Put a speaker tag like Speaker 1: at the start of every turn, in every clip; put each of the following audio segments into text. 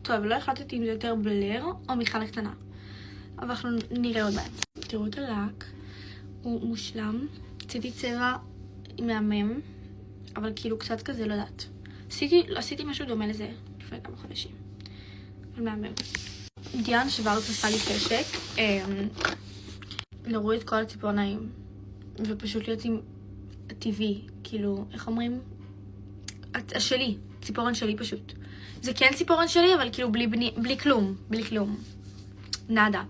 Speaker 1: טוב, לא החלטתי אם זה יותר בלר או מיכל הקטנה. אבל אנחנו נראה עוד מעט. תראו את הלק. הוא מושלם. עשיתי צבע מהמם, אבל כאילו קצת כזה, לא יודעת. עשיתי משהו דומה לזה לפני כמה חודשים. אבל מהמם. דיאן שוורץ עשה לי חשק. להוריד את כל הציפורניים. ופשוט להיות עם טבעי. כאילו, איך אומרים? שלי. ציפורן שלי פשוט. זה כן ציפורן שלי, אבל כאילו בלי כלום. בלי כלום. נאדה.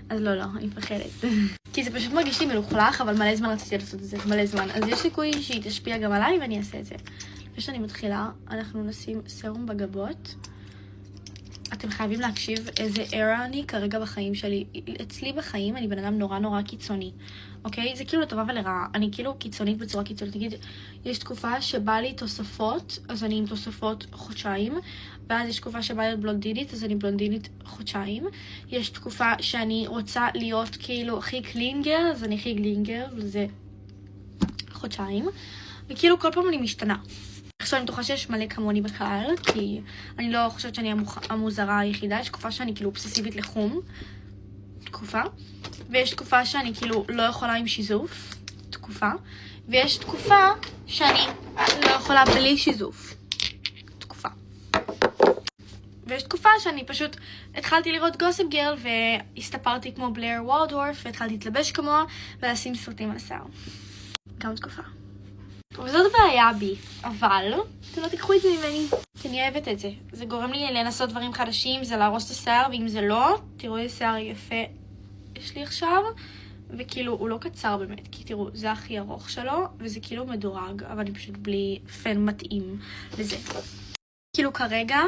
Speaker 1: אז לא, אני מפחדת. כי זה פשוט מרגיש לי מלוכלך, אבל מלא זמן רציתי לעשות את זה. מלא זמן. אז יש סיכוי שהיא תשפיע גם עליי ואני אעשה את זה. לפני שאני מתחילה, אנחנו נשים סרום בגבות. אתם חייבים להקשיב איזה era אני כרגע בחיים שלי. אצלי בחיים אני בן אדם נורא קיצוני. אוקיי? זה כאילו לטובה ולרעה. אני כאילו קיצונית בצורה קיצונית. תגיד, יש תקופה שבא לי תוספות, אז אני עם תוספות חודשיים. ואז יש תקופה שבא להיות בלונדינית, אז אני בלונדינית חודשיים. יש תקופה שאני רוצה להיות כאילו הכי קלינגר, אז אני הכי קלינגר, וזה חודשיים. וכאילו כל פעם אני משתנה. עכשיו אני בטוחה שיש מלא כמוני בקהל, כי אני לא חושבת שאני המוזרה היחידה. יש תקופה שאני כאילו אובססיבית לחום. תקופה. ויש תקופה שאני כאילו לא יכולה עם שיזוף. תקופה. ויש תקופה שאני לא יכולה בלי שיזוף. תקופה. ויש תקופה שאני פשוט התחלתי לראות גוסיפ גרל והסתפרתי כמו בלר וולדורף והתחלתי להתלבש כמוה ולשים סרטים על השיער. גם תקופה. וזאת בעיה בי, אבל אתם לא תיקחו את זה ממני, כי אני אוהבת את זה. זה גורם לי לנסות דברים חדשים, זה להרוס את השיער, ואם זה לא, תראו איזה שיער יפה יש לי עכשיו, וכאילו הוא לא קצר באמת, כי תראו, זה הכי ארוך שלו, וזה כאילו מדורג, אבל אני פשוט בלי פן מתאים לזה. כאילו כרגע,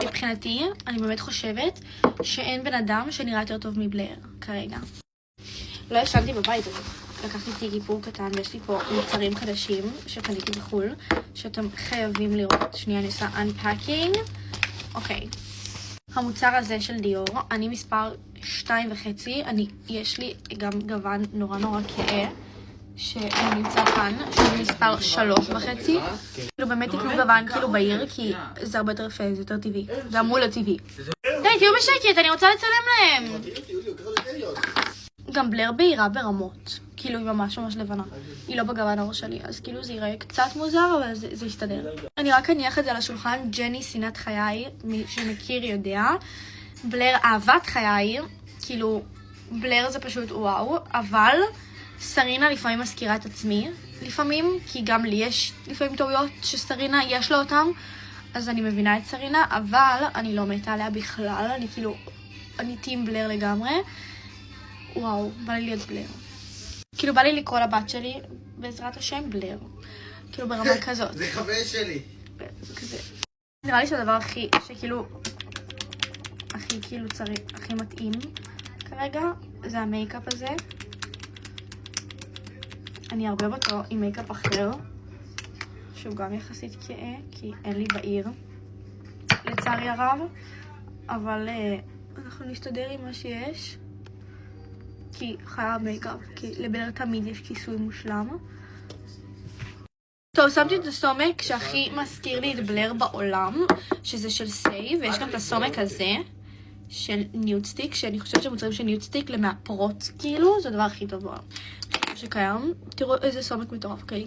Speaker 1: מבחינתי, אני באמת חושבת שאין בן אדם שנראה יותר טוב מבלר, כרגע. לא ישנתי בבית הזה. לקחתי איתי גיפור קטן, ויש לי פה מוצרים חדשים שקניתי בחול, שאתם חייבים לראות. שנייה, אני עושה unpacking. אוקיי. המוצר הזה של דיור, אני מספר 2.5, יש לי גם גוון נורא כהה, שנמצא כאן, שהוא מספר 3.5. כאילו באמת תקנו גוון כאילו בעיר, כי זה הרבה יותר יפה, זה יותר טבעי. זה אמור להיות טבעי. די, תהיו בשקט, אני רוצה לצלם להם. גם בלר בהירה ברמות. כאילו היא ממש לבנה. היא לא בגוון העור שלי, אז כאילו זה יראה קצת מוזר, אבל זה יסתדר. אני רק אניח את זה על השולחן. ג'ני שנאת חיי, מי שמכיר יודע. בלר אהבת חיי, כאילו בלר זה פשוט וואו, אבל סרינה לפעמים מזכירה את עצמי. לפעמים, כי גם לי יש לפעמים טעויות שסרינה יש לה אותם, אז אני מבינה את סרינה, אבל אני לא מתה עליה בכלל. אני כאילו, אני טים בלר לגמרי. וואו, בא לי להיות בלר. כאילו בא לי לקרוא לבת שלי, בעזרת השם, בלר. כאילו ברמה כזאת.
Speaker 2: זה חבר שלי.
Speaker 1: כזה. נראה לי שהדבר הכי, שכאילו, הכי כאילו צריך, הכי מתאים כרגע, זה המייקאפ הזה. אני הרבה אותו עם מייקאפ אחר, שהוא גם יחסית כהה, כי אין לי בעיר, לצערי הרב. אבל אנחנו נסתדר עם מה שיש. כי חייב מייקאפ, כי לבלר תמיד יש כיסוי מושלם. טוב, שמתי את הסומק שהכי מזכיר לי את בלר בעולם, שזה של סייב, ויש גם את הסומק הזה של ניודסטיק, שאני חושבת שמוצרים של ניודסטיק למאפרות, כאילו, זה הדבר הכי טוב בעולם שקיים. תראו איזה סומק מטורף, אוקיי?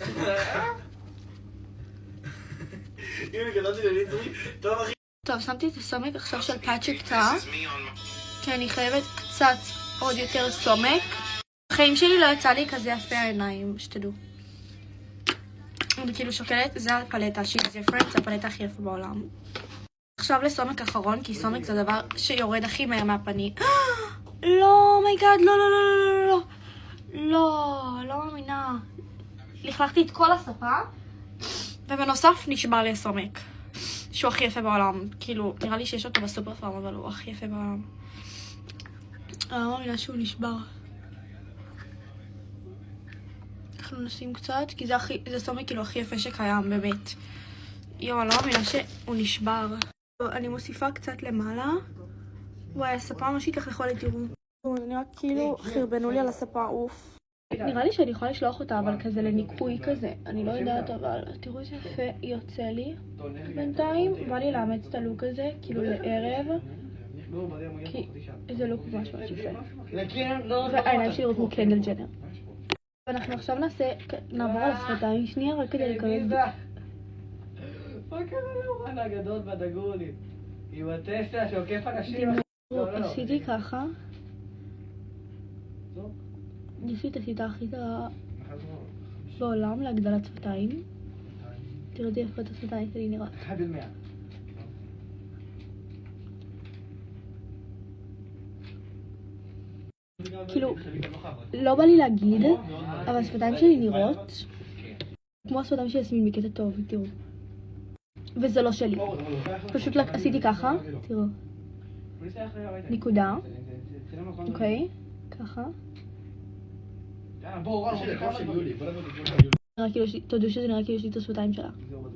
Speaker 1: טוב, שמתי את הסומק עכשיו של פאצ'יק טה, כי אני חייבת קצת עוד יותר סומק. בחיים שלי לא יצא לי כזה יפה העיניים, שתדעו. אני כאילו שוקלת, זה הפלטה שהיא זפרנט, זה הפלטה הכי יפה בעולם. עכשיו לסומק אחרון, כי סומק זה הדבר שיורד הכי מהר מהפנים. לא, מייגאד, לא מאמינה. לכלכתי את כל הספה, ובנוסף נשבר לי הסומק, שהוא הכי יפה בעולם. כאילו, נראה לי שיש אותו בסופר פארם, אבל הוא הכי יפה בעולם. אני לא מאמינה שהוא נשבר. אנחנו נשים קצת, כי זה סומק כאילו הכי יפה שקיים, באמת. יואו, אני לא מאמינה שהוא נשבר. אני מוסיפה קצת למעלה. וואי, הספה ממש התלכלכה לי, תראו. אני רק כאילו חרבנו לי על הספה, אוף. נראה לי שאני יכולה לשלוח אותה, אבל כזה לניקוי כזה. אני לא יודעת, אבל תראו איזה יפה יוצא לי. בינתיים בא לי לאמץ את הלוק הזה, כאילו לערב. כי זה לוק ממש ממש יפה. והעיניים שלי נראות כמו קנדל ג'נר. ואנחנו עכשיו נעבור על השפתיים שנייה, רק כדי לקבל...
Speaker 2: מה קרה לאומן הגדול בדגולי? עם הטסלה שעוקף אנשים?
Speaker 1: עשיתי ככה. יש לי את השיטה הכי טובה בעולם להגדלת שפתיים. תראו איפה את השפתיים שלי נראה.
Speaker 2: 1%.
Speaker 1: כאילו, לא בא לי להגיד, אבל השפתיים שלי נראות כמו השפתיים של יסמין בקטע טוב, תראו. וזה לא שלי. פשוט עשיתי ככה, תראו. נקודה. אוקיי, ככה. תודו שזה נראה כאילו יש לי את השפתיים שלה.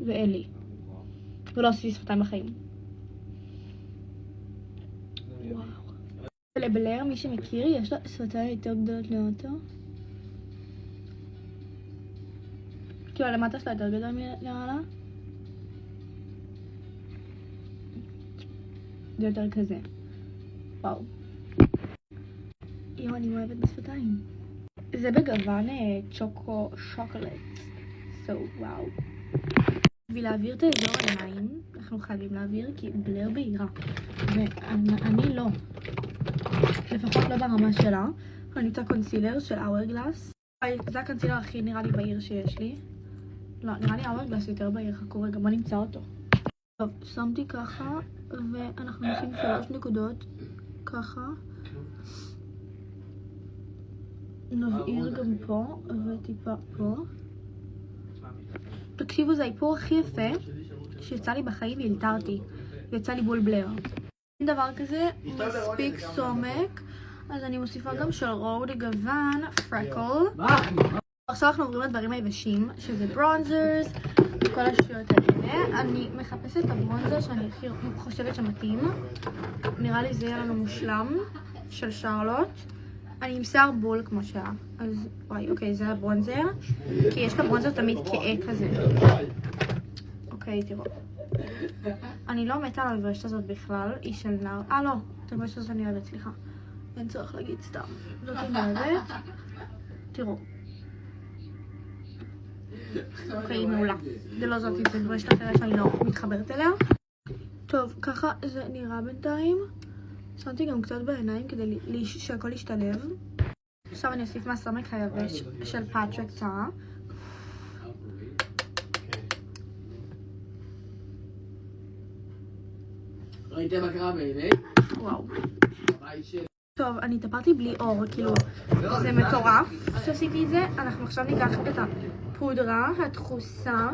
Speaker 1: ואין לי. ולא עשיתי שפתיים בחיים. וואו. לבלר, מי שמכיר, יש לה שפתיים יותר גדולות לאוטו. כאילו למטה שלה יותר גדול מלמעלה. זה יותר כזה. וואו. יואו, אני אוהבת בשפתיים. זה בגוון צ'וקו שוקולד. וואו. בשביל להעביר את האזור העיניים, אנחנו חייבים להעביר כי בלר בהירה. ואני לא. לפחות לא ברמה שלה. אני את הקונסילר של Hourglass. זה הקונסילר הכי נראה לי בהיר שיש לי. לא, נראה לי Hourglass יותר בהיר. חכו רגע, בוא נמצא אותו. טוב, שמתי ככה, ואנחנו נשים 3 נקודות. ככה. נבעיר גם פה, וטיפה פה. תקשיבו, זה האיפור הכי יפה שיצא לי בחיים והלתרתי. ויצא לי בול בלר. אין דבר כזה מספיק סומק, אז אני מוסיפה גם של רוד גוון פרקל. עכשיו אנחנו עוברים לדברים היבשים, שזה ברונזרס וכל השטויות האלה. אני מחפשת את הברונזר שאני הכי חושבת שמתאים. נראה לי זה יהיה לנו מושלם של שרלוט. אני עם שיער בול כמו שהיה, אז וואי, אוקיי, זה הברונזר, כי יש לברונזר תמיד כאה כזה. אוקיי, תראו. אני לא מתה על הלבשת הזאת בכלל, היא של נער. לא, את הלבשת הזאת אני אוהבת, סליחה. אין צורך להגיד סתם. זאת אני אוהבת. תראו. אוקיי, היא מעולה. זה לא זאת, זה לבשת אחרת שאני לא מתחברת אליה. טוב, ככה זה נראה בינתיים. שמתי גם קצת בעיניים כדי שהכל ישתלב. עכשיו אני אוסיף מהסומק היבש של פטריק צרה.
Speaker 2: ראיתם מה קרה בעיני?
Speaker 1: וואו. טוב, אני טפרתי בלי אור, כאילו, זה מטורף שעשיתי את זה. אנחנו עכשיו ניקח את הפודרה, הדחוסה.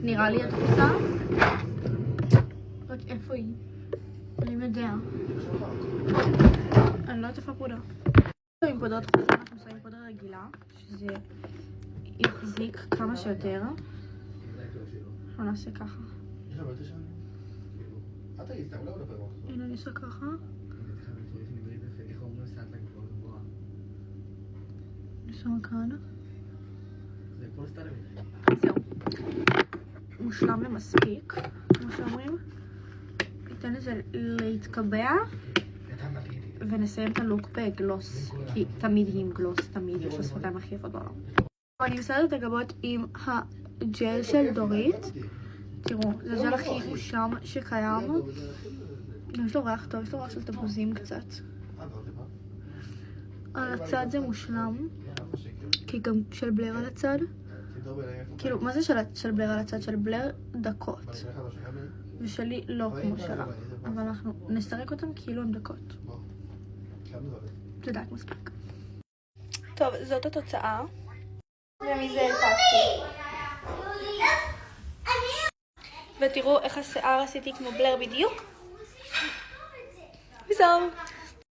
Speaker 1: נראה לי הדחוסה. רק איפה היא? אני יודע. אני לא יודעת איפה הפודרה. עם פודרה דחוסה אנחנו שמים פודרה רגילה, שזה יחזיק כמה שיותר. אנחנו נעשה ככה. הנה אני עושה ככה. נשמע כאן. זהו. מושלם למספיק, כמו שאומרים. ניתן לזה להתקבע. ונסיים את הלוק בגלוס, כי תמיד היא עם גלוס, תמיד יש השפתיים הכי יפות בעולם. אני מסיירת את הגבות עם הג'ל של דורית. תראו, זה הג'ל הכי מושלם שקיים. יש לו ריח טוב, יש לו ריח של תפוזים קצת. על הצד זה מושלם, כי גם של בלר על הצד. כאילו, מה זה של בלר על הצד? של בלר דקות. ושלי לא כמו שלה. אבל אנחנו נסרק אותם כאילו הם דקות. זה דק מספיק. טוב, זאת התוצאה. ומזה העתקתי. ותראו איך השיער עשיתי כמו בלר בדיוק. וזהו.